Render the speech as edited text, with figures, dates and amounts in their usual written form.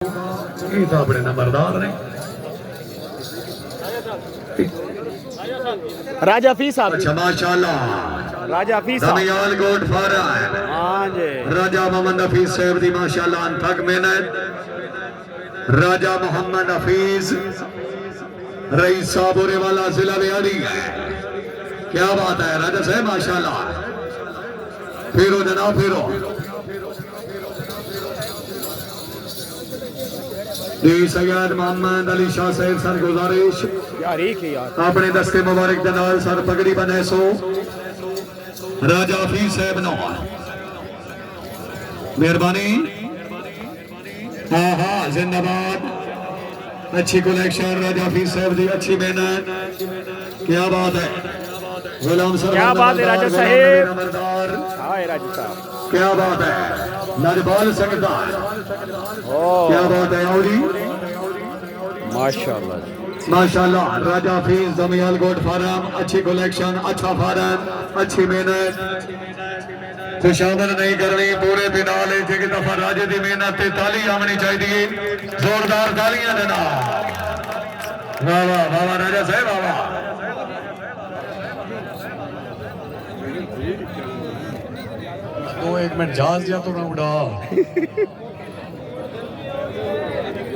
ये तो अपने नंबरदार ने राजा फी साहब। अच्छा माशाल्लाह राजा फी साहब। दमियाल गोट फारा है। हाँ जी। राजा मोहम्मद हफीज साहब दी माशाल्लाह अनथक मेहनत। राजा मोहम्मद हफीज रईस साबोरे वाला जिला बयानी है। क्या बात है राजा साहब माशाल्लाह। फिरो जनाब फिरो जी सैयद मोहम्मद अली शाह साहब सर गुजारिश यार एक ही यार अपने दस्ते मुबारक के नाल सर पगड़ी बने सो राजा हफीज साहब नो मेहरबानी। हाँ हाँ जिंदाबाद। अच्छी कलेक्शन राजा हफीज साहब दी अच्छी मेहनत। क्या बात है गुलाम सर। क्या बात है राजा साहब। नंबरदार हाय राजा साहब। क्या बात है नरबाल संगदार। क्या बात है औरी माशाल्लाह माशाल्लाह। राजा हफीज दमियाल गोट फार्म अच्छी कलेक्शन अच्छा फार्म अच्छी मेहनत खुशामद नहीं करनी पूरे फिनाल एक दफा राजे की मेहनत ते ताली आनी चाहिए जोरदार तालियां देना। वाह वाह वाह वाह राजा साहब वाह वाह। दो एक मिनट जहाज दिया तो मैं उड़ा